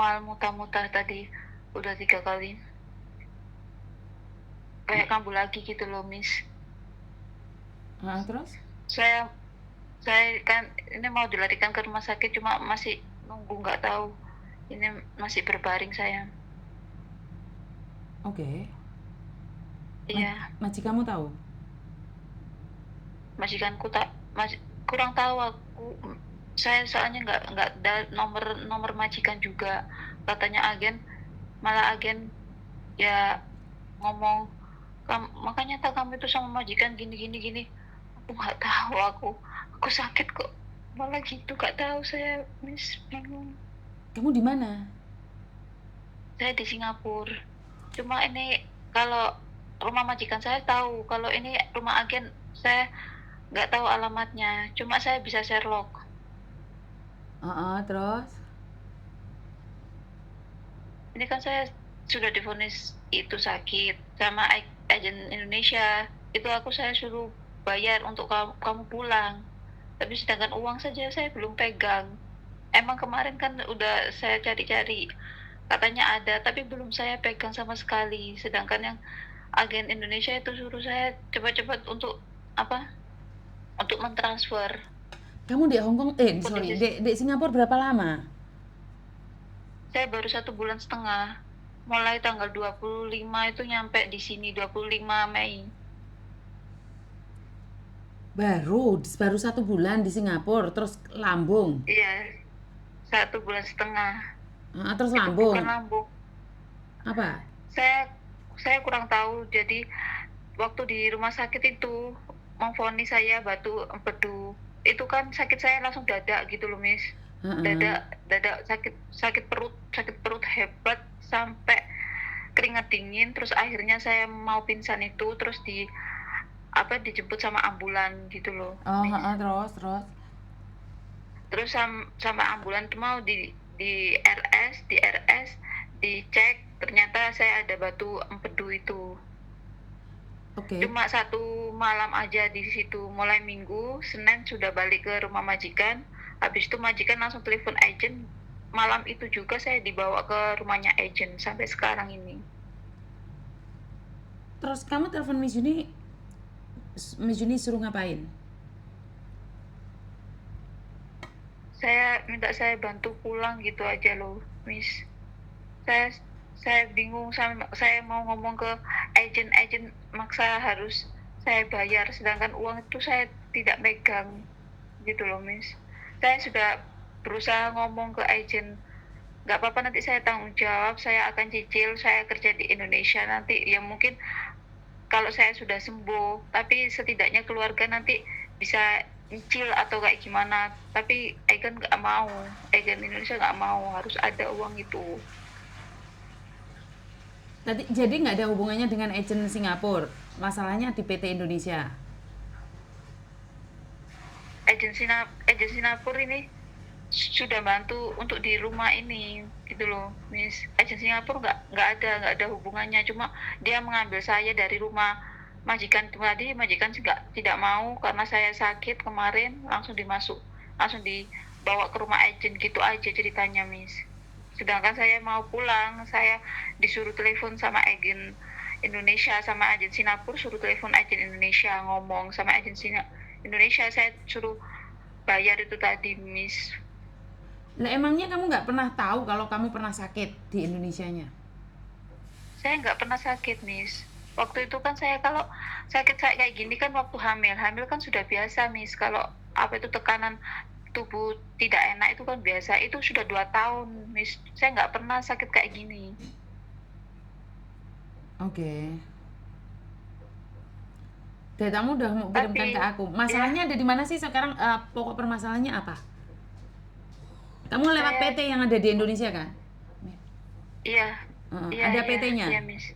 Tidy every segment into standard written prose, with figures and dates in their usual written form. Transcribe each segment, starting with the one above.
mual muntah-muntah tadi udah 3 kali. Kayak kambuh lagi gitu loh, Miss. Terus? Saya saya kan ini mau dilarikan ke rumah sakit cuma masih nunggu, nggak tahu. Ini masih berbaring saya. Oke. Iya, Majikanmu tahu? majikanku kurang tahu aku. Saya soalnya nggak ada nomor majikan juga. Katanya agen, malah agen ya ngomong, makanya tak kamu itu sama majikan gini gini gini." Aku nggak tahu aku sakit kok malah gitu, nggak tahu saya, Miss, bingung. Kamu di mana? Saya di Singapura. Cuma ini kalau rumah majikan saya tahu, kalau ini rumah agen saya nggak tahu alamatnya, cuma saya bisa Sherlock. Terus? Ini kan saya sudah divonis itu sakit sama agen Indonesia. Itu saya suruh bayar untuk kamu pulang. Tapi sedangkan uang saja saya belum pegang. Emang kemarin kan udah saya cari-cari, katanya ada, tapi belum saya pegang sama sekali. Sedangkan yang agen Indonesia itu suruh saya cepat-cepat untuk apa? Untuk mentransfer. Kamu di Hong Kong, sorry, Kondisi di Singapura berapa lama? saya baru 1,5 bulan. Mulai tanggal 25 itu nyampe di sini 25 Mei. Baru 1 bulan di Singapura, terus lambung. Iya, 1,5 bulan. Terus Itu bukan lambung. lambung. Apa? Saya saya kurang tahu. Jadi waktu di rumah sakit itu memvonis saya batu empedu. Itu kan sakit saya langsung dadak gitu loh, Miss. Heeh. Dadak sakit sakit perut hebat sampai keringat dingin, terus akhirnya saya mau pingsan itu, terus dijemput sama ambulan gitu loh, Miss. Terus. Terus sama ambulan tuh mau di RS dicek, ternyata saya ada batu empedu itu. Oke. Cuma 1 malam aja di situ, mulai Minggu, Senin sudah balik ke rumah majikan. Habis itu majikan langsung telepon agent. Malam itu juga saya dibawa ke rumahnya agent sampai sekarang ini. Terus kamu telepon Miss Juni suruh ngapain? Saya minta saya bantu pulang gitu aja loh, Miss. Saya saya bingung, saya mau ngomong ke agent maksa harus saya bayar, sedangkan uang itu saya tidak megang gitu loh, Miss. Saya sudah berusaha ngomong ke agent, nggak apa-apa nanti saya tanggung jawab, saya akan cicil, saya kerja di Indonesia nanti ya mungkin kalau saya sudah sembuh, tapi setidaknya keluarga nanti bisa nyicil atau kayak gimana. Tapi agen nggak mau, agen Indonesia nggak mau, harus ada uang itu. Jadi nggak ada hubungannya dengan agent Singapura. Masalahnya di PT Indonesia. Agen Singapura ini sudah bantu untuk di rumah ini gitu loh, Miss. Agen Singapura nggak ada hubungannya, cuma dia mengambil saya dari rumah majikan tadi. Majikan juga tidak mau karena saya sakit kemarin, langsung dibawa ke rumah agen gitu aja ceritanya, Miss. Sedangkan saya mau pulang, saya disuruh telepon sama agen Indonesia, sama agen Singapura suruh telepon agen Indonesia, ngomong sama agen Indonesia, saya suruh bayar itu tadi, Miss. Lah emangnya kamu nggak pernah tahu kalau kamu pernah sakit di Indonesianya? Saya nggak pernah sakit, Miss. Waktu itu kan saya kalau sakit kayak gini kan waktu hamil kan sudah biasa, Miss. Kalau apa itu tekanan tubuh tidak enak itu kan biasa. Itu sudah 2 tahun, Miss. Saya nggak pernah sakit kayak gini. Oke. Datamu udah mau kirimkan ke Tapi aku. ya Masalahnya ada di mana sih sekarang? Pokok permasalahannya apa? Kamu lewat saya PT yang ada di Indonesia kan? iya Ada iya PT-nya. iya, Miss.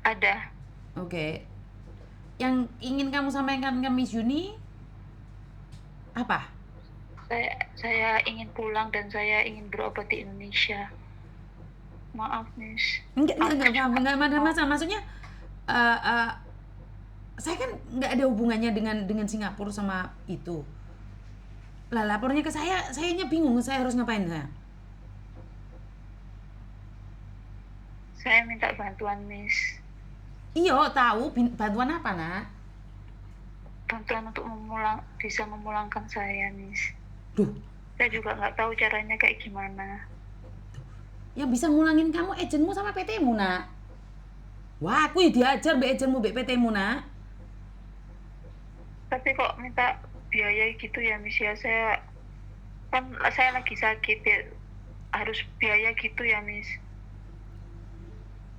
Ada. Oke. Yang ingin kamu sampaikan ke Miss Juni apa? Saya ingin pulang dan saya ingin berobat di Indonesia. Maaf, Miss. Enggak Aku paham, juga enggak ada mau. masalah. Maksudnya eh, eh, saya kan nggak ada hubungannya dengan Singapura sama itu. Lah lapornya ke sayanya bingung saya harus ngapain saya. Saya minta bantuan, Miss. Iya, tahu bantuan apa, Nak? Bantuan untuk bisa memulangkan saya, Miss. Duh, Saya juga nggak tahu caranya kayak gimana. yang bisa ngulangin kamu agenmu sama PT-mu, Nak. Wah, aku ya diajar mbak agenmu, mbak PT-mu, Nak. Tapi kok minta biaya gitu ya, Miss ya? Saya lagi sakit ya, harus biaya gitu ya, Miss.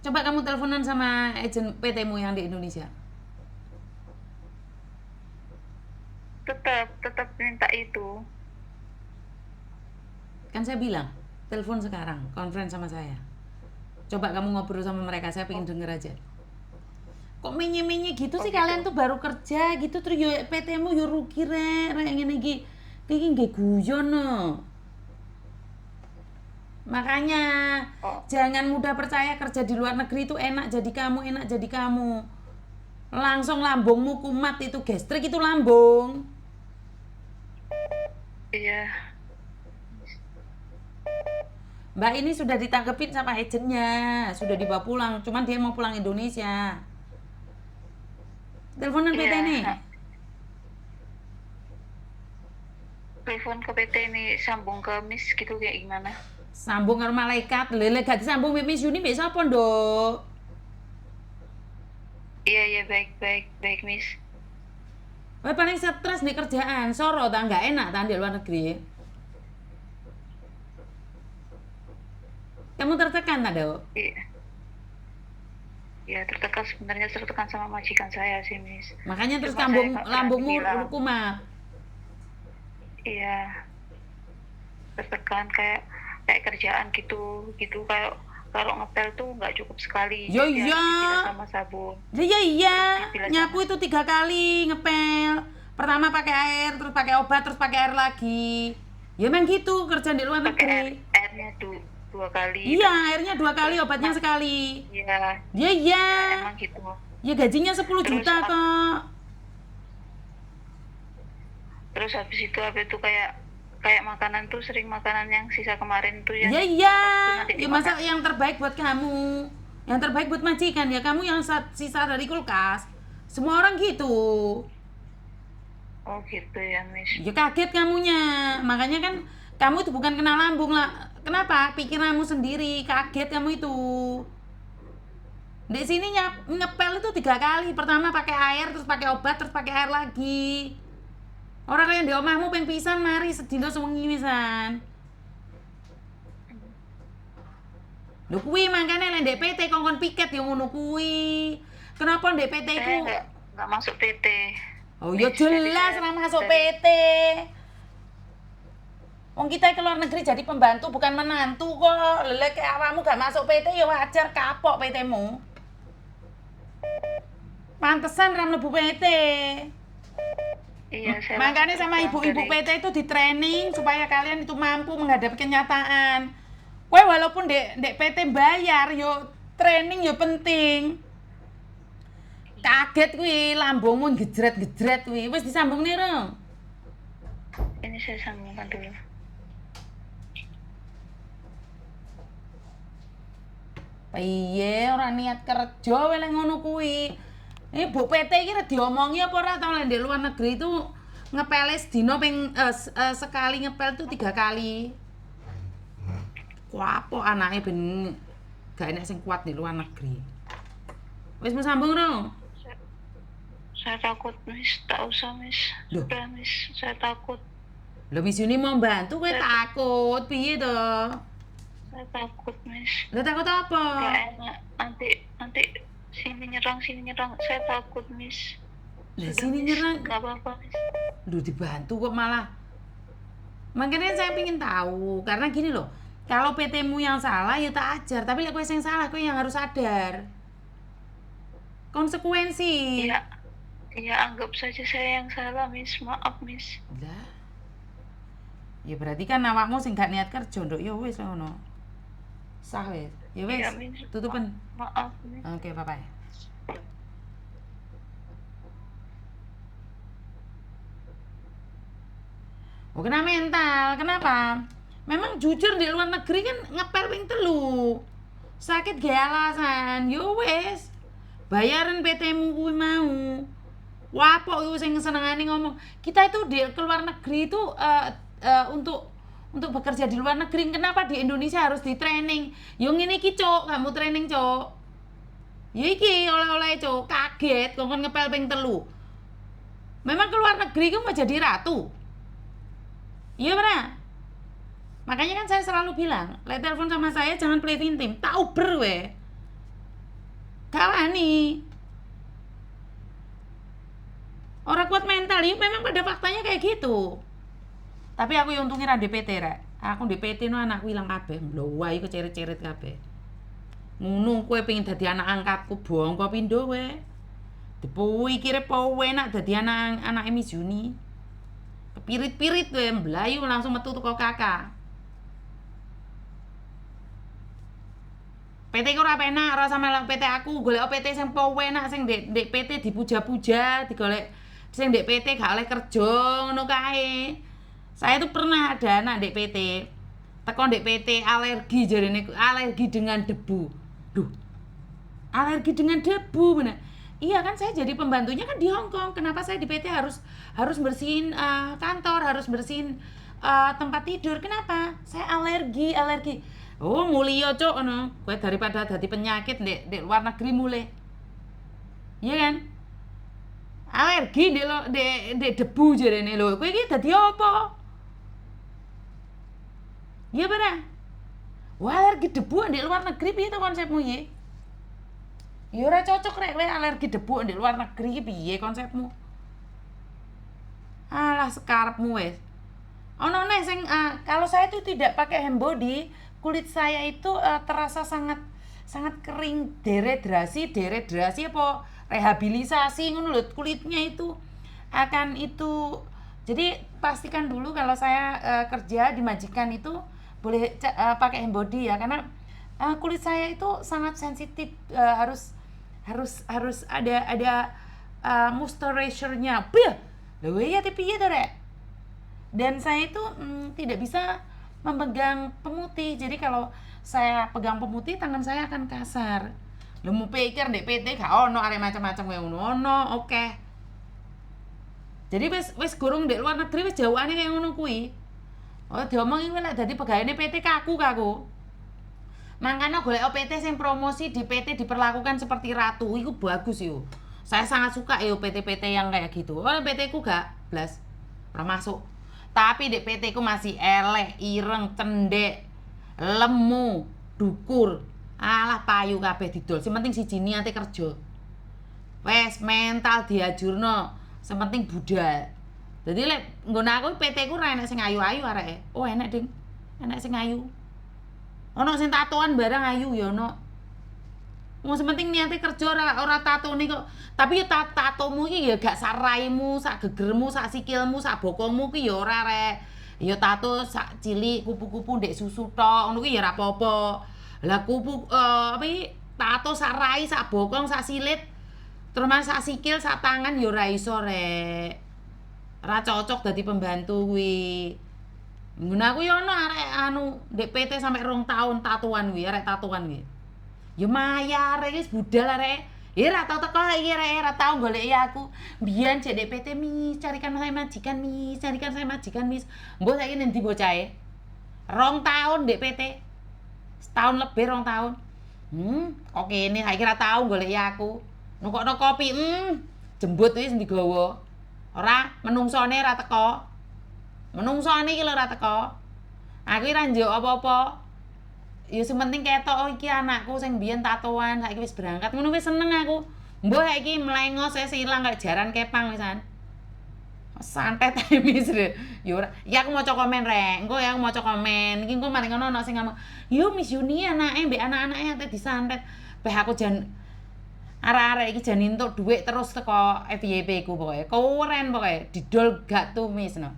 Coba kamu teleponan sama agen PT-mu yang di Indonesia. Tetap minta itu. Kan saya bilang, telepon sekarang, conference sama saya. Coba kamu ngobrol sama mereka, saya pengen denger aja. Kok menye-menye gitu sih, gitu. kalian tuh baru kerja gitu terus yo PT-mu yo rugi rek ngene iki. Iki nggih guyon no. Makanya jangan mudah percaya kerja di luar negeri itu enak jadi kamu. Langsung lambungmu kumat itu gastrik itu lambung. Iya. Mbak ini sudah ditangkepin sama agennya, sudah dibawa pulang, cuman dia mau pulang Indonesia. Teleponan PT Iya. nih. Telepon ke PT ini sambung ke Miss gitu kayak gimana? Sambung karo malaikat, lele gak disambung Miss Yuni mbek sapa, Nduk? Iya, baik, Miss. Wah, paling stres nih kerjaan, soro tak nggak enak tak di luar negeri. Kamu tertekan tak, Dok? Iya. Ya, sebenarnya tertekan sama majikan saya sih, Miss. Makanya terus Cuma saya nggak berani lambungmu bilang. kumat. Iya. Tertekan kayak kerjaan gitu kayak kalau ngepel tuh nggak cukup sekali. Yo Jadi iya. harus dibilas sama sabun. Iya. Dibilas Nyapu itu 3 kali ngepel. Pertama pakai air, terus pakai obat, terus pakai air lagi. Ya memang gitu kerjaan di luar negeri. Airnya 2 kali. Iya, airnya 2 kali, obatnya sekali. Iya. Iya. Emang gitu. Ya gajinya 10 juta kok. Terus habis itu kayak makanan tuh sering makanan yang sisa kemarin tuh yang Iya. Ya masa yang terbaik buat kamu. Yang terbaik buat majikan ya kamu yang sisa dari kulkas. Semua orang gitu. Oh gitu ya, Miss. Ya kaget kamunya. Makanya kan kamu itu bukan kena lambung lah. Kenapa? Pikiranmu sendiri. Kaget kamu itu. Di sini ngepel itu 3 kali. Pertama pakai air, terus pakai obat, terus pakai air lagi. Orang kaya di omahmu ping pisan mari sedina sewengi pisan. Lho kuwi mangkane lek ndek PT kongkon piket yo ngono kuwi. Kenapa ndek PT ku enggak masuk PT. Oh ya jelas ora masuk PT. Wong kita ke luar negeri jadi pembantu bukan menantu kok. Lelek kayak awakmu gak masuk PT ya wajar kapok PT-mu. Pantesan ra mlebu PT. Iya, makanya sama ibu-ibu PT itu di training supaya kalian itu mampu menghadapi kenyataan. Kowe walaupun dek PT bayar yo training yo penting. Kaget kuwi lambungmu gejret-gejret kuwi. Wis disambung nih, Rong. Ini saya sambungkan dulu. Piye ora niat kerja wae lek ngono kuwi. Bu PT iki rek diomongi apa ora tau lek di luar negeri itu ngepel sedina ping sekali ngepel tuh 3 kali. Kuapok anake ben gak enak sing kuat di luar negeri. Wis mau sambung, Rong? Saya takut, Miss. Tak usah, Miss. Sudah, Miss. Saya takut. Lho Miss Yuni mau bantu kowe takut. Piye to? Saya takut, Miss. Lah takut apa? Gak enak. Nanti sini nyerang. Saya takut, Miss. Lah sini nyerang. Gak apa-apa, Miss. Duh dibantu kok malah. Makanya saya pengen tahu karena gini loh. Kalau PT-mu yang salah ya tak ajar, tapi lek kowe sing salah kowe yang harus sadar. Konsekuensi. Iya, anggap saja saya yang salah, Miss. Maaf, Miss. Lah. Ya berarti kan awakmu sing gak niat kerja, Nduk. Ya wis ngono. Sah wis. Ya wis. Iya, Miss. Tutupen. Maaf, Miss. Oke, bye-bye. Oh, kena mental. Kenapa? Memang jujur di luar negeri kan ngepel ping 3. Sakit gak alasan, yo wes. Bayaran PT-mu kuwi mau. Wapok iku sing senengane ngomong. Kita itu di keluar negeri itu untuk bekerja di luar negeri. Kenapa di Indonesia harus di training? Yo ngene iki, Cuk, kamu training, Cuk. Ya iki oleh-oleh, Cuk. Kaget kongkon ngepel ping 3. Memang keluar negeri ku mau jadi ratu. Iya benar. Makanya kan saya selalu bilang, lek telepon sama saya jangan play victim, tak uber we. Kawani. Orang kuat mental, ya memang pada faktanya kayak gitu. Tapi aku yang untungnya ra DPT rek. Aku DPT no anakku ilang kabeh, mlowa iku ceret-ceret kabeh. Ngono kowe pengen dadi anak angkatku, bongko pindho kowe. Depui kira powe enak dadi anak Miss Juni. Kepirit-pirit kowe mlayu langsung metu teko kakak. PT ku ora penak, ora sama PT aku, golek PT sing powe enak sing ndek PT dipuja-puja, digolek sing ndek PT gak oleh kerja ngono kae. Saya tuh pernah ada anak ndek PT. Teko ndek PT alergi jarene, alergi dengan debu. Duh. Alergi dengan debu bener. Iya kan saya jadi pembantunya kan di Hong Kong. Kenapa saya di PT harus bersihin kantor, harus bersihin tempat tidur. Kenapa? Saya alergi. Oh, mulia cok ngono. Kowe daripada dadi penyakit ndek luar negeri mulai. Iya kan? Alergi ndek debu jarene lho. Kowe iki dadi apa? Iya bener. Wah, alergi debu ndek luar negeri piye to konsepmu iki? Ya ora cocok rek kowe alergi debu ndek luar negeri iki piye konsepmu? Alah sekarepmu wes. Ono neh sing kalau saya tuh tidak pakai hand body, kulit saya itu terasa sangat kering, dehidrasi apa rehabilitasi ngono lho, kulitnya itu akan itu. Jadi pastikan dulu kalau saya kerja di majikan itu boleh pakai hand body ya, karena kulit saya itu sangat sensitif, harus ada moisturizer-nya. Lho ya piye to rek? Dan saya itu tidak bisa memegang pemutih. Jadi kalau saya pegang pemutih, tangan saya akan kasar. Lho mau pikir ndek PT gak ono arek macam-macam koyo ngono. Ono, oke. Jadi wis gurung ndek luar negeri wis jawane kaya ngono kuwi. Oh, diomongi kowe lek dadi pegawene PT kaku. Makanya golek PT sing promosi di PT diperlakukan seperti ratu, iku bagus yo. Saya sangat suka yo PT-PT yang kayak gitu. Oh, PT ku gak blas. Ora masuk. Tapi di PT ku masih eleh, ireng, cendek, lemu, dukur. Alah payu kabeh didol. Sing penting siji niate kerja. Wes mental diajurno, sing penting budal. Jadi lek nggon aku PT ku ora enek sing ayu-ayu areke. Oh, enek, Ding. Enek sing ayu. Ono sing tatoan barang ayu ya ono. Wong sing penting niate kerja ora tatone kok. Tapi ya tatomu iki ya gak sak raimu, sak gegermu, sak sikilmu, sak bokongmu ki ya ora rek. Ya tato sak cilik kupu-kupu ndek susu tok, ngono ki ya ora apa-apa. Lah kupu tato sak rai, sak bokong, sak silit, terus sak sikil, sak tangan ya ora iso rek. Ora cocok dadi pembantu kuwi. Ngono aku ya ono arek ndek PT sampai 2 tahun tatoan kuwi, arek tatoan kuwi. Ya mayar iki budal arek. Ora tau teko iki rek, ora tau goleki aku. Biyen jek ndek PT Mis, carikan saya majikan Mis. Mbok saiki nendi bocahe? 2 tahun ndek PT. Setahun lebih 2 tahun. Kok kene saiki ora tau goleki aku. Nukokno kopi, jembut wis digawa. Ora menungsone ora teko. Menungsone iki lho ora teko. Aku ora njuk apa-apa. Ya sing penting ketok iki anakku sing biyen tatoan saiki wis berangkat ngono wis seneng aku. Mbok saiki mlengos wis ilang kayak jaran kepang wisan. Santet ae Mis. Ya ora. Ya aku maca komen rek. Engko ya aku maca komen. Iki engko mari ngono ana sing ngomong, "Yo Miss Yuni anake mbek anak-anake ate disantet." Beh aku jan arek-arek iki jan entuk dhuwit terus teko FYP ku pokoke. Keren pokoke. Didol gak tuh Mis no.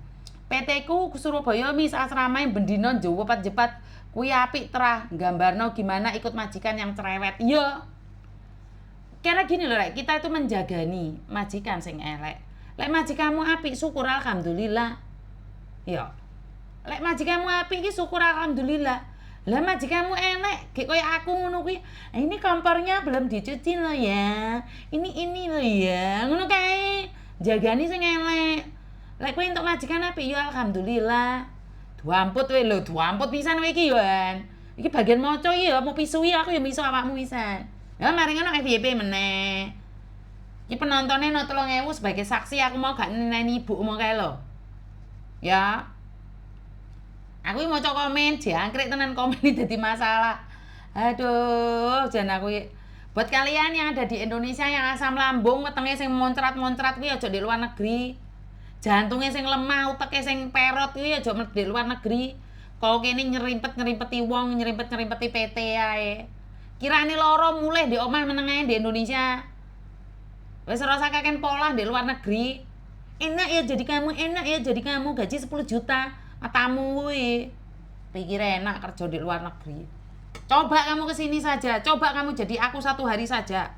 PT ku Surabaya Mis asramae bendino jepat kuwi apik terah nggambarno gimana ikut majikan yang cerewet. Iya. Karena gini loh rek, kita itu menjagani majikan sing elek. Lek majikanmu apik syukur alhamdulillah. Iya. Lek majikanmu apik iki syukur alhamdulillah. Lah majikanmu enek, kayak koyo aku ngono kuwi. Ini kompornya belum dicuci loh ya. Ini loh ya. Ngono kae. Jagani sing elek. Lek kowe entuk majikan apik ya alhamdulillah. Duamput kowe lho, duamput pisan kowe iki ya. Iki bagian maca iki ya mau pisui aku ya miso awakmu pisan. Ya mari ngono FYP meneh. Iki penontonnya no 3.000 sebagai saksi aku mau gak neni ibu mau kae lho. Ya. Aku mau maca komen, jangkrik tenan komen ini jadi masalah. Aduh, jan aku buat kalian yang ada di Indonesia yang asam lambung, wetenge sing moncrat-moncrat kuwi aja di luar negeri. Jantungnya sing lemah, uteke sing perot kuwi aja di luar negeri. Kalau kene nyerimpet-nyerimpeti wong, nyerimpet-nyerimpeti PT ae. Kirane loro mulih di omah meneng ae di Indonesia. Wis ora usah kakek pola di luar negeri. Enak ya jadi kamu, enak ya jadi kamu gaji 10 juta. Matamu kuwi. Pikir enak kerja di luar negeri. Coba kamu kesini saja, coba kamu jadi aku 1 hari saja.